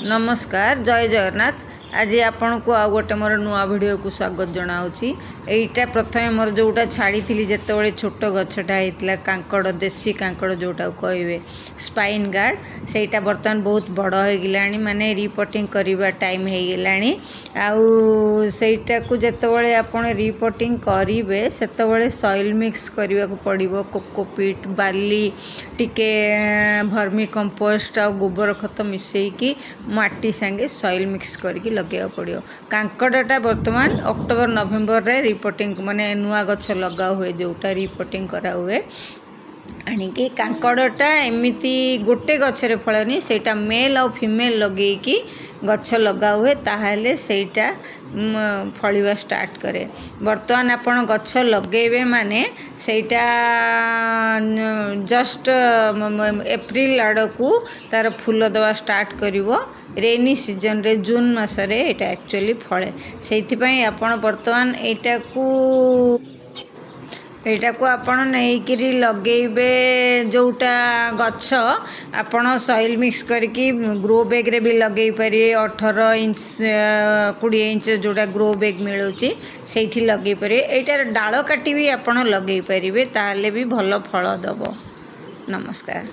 नमस्कार जय जगन्नाथ। आज आपण को आ गोटे मोर नुआ वीडियो को स्वागत जनाऊँगी। यहीटा प्रथम मोर जोटा छाड़ी जिते छोट गछटा होता कांकड़ देसी कांकड़ जोटा कहे स्पाइन गार्ड सेटा बर्तमान बहुत बड़ हो गला माने रिपोर्टिंग करवा टाइम हो गला आईटा को जिते आप रिपोर्टिंग करेंगे से सॉइल मिक्स करने को पड़ो कोकोपीट बाली टिके भर्मी कंपोस्ट आ गोबर खत मिसेकी माटी सांगे सॉइल मिक्स करके लगे पड़ो। कांकड़टा बर्तमान अक्टोबर नवेम्बर रे रिपोर्टिंग माने नुआ गछ लगा हुए जोटा रिपोर्टिंग करा हुए आणिकी कांकड़टा एमती गोटे गछरे फलनी सेटा मेल और फीमेल लगे कि गछ लगा हुए ताहले सेटा फलिवा स्टार्ट करे। बर्तमान आपण गछ लगेबे माने सेटा जस्ट एप्रिल आड़ को तार फूल दवा स्टार्ट करिवो। रेनी सीजन रे जून मासरे एटा एक्चुअली फले सेइथिपई आपण बर्तमान एटा को आपण नहींकरी लगेबे जोटा गछ आपण सॉइल मिक्स करके ग्रो बैग रे भी लगे पारे 18 इंच 20 इंच जोटा ग्रो बैग मिलूची सेठी लगे पारे। एटार डाल काटी भी आपण लगे पारे ताहले भी भल फल दबो। नमस्कार।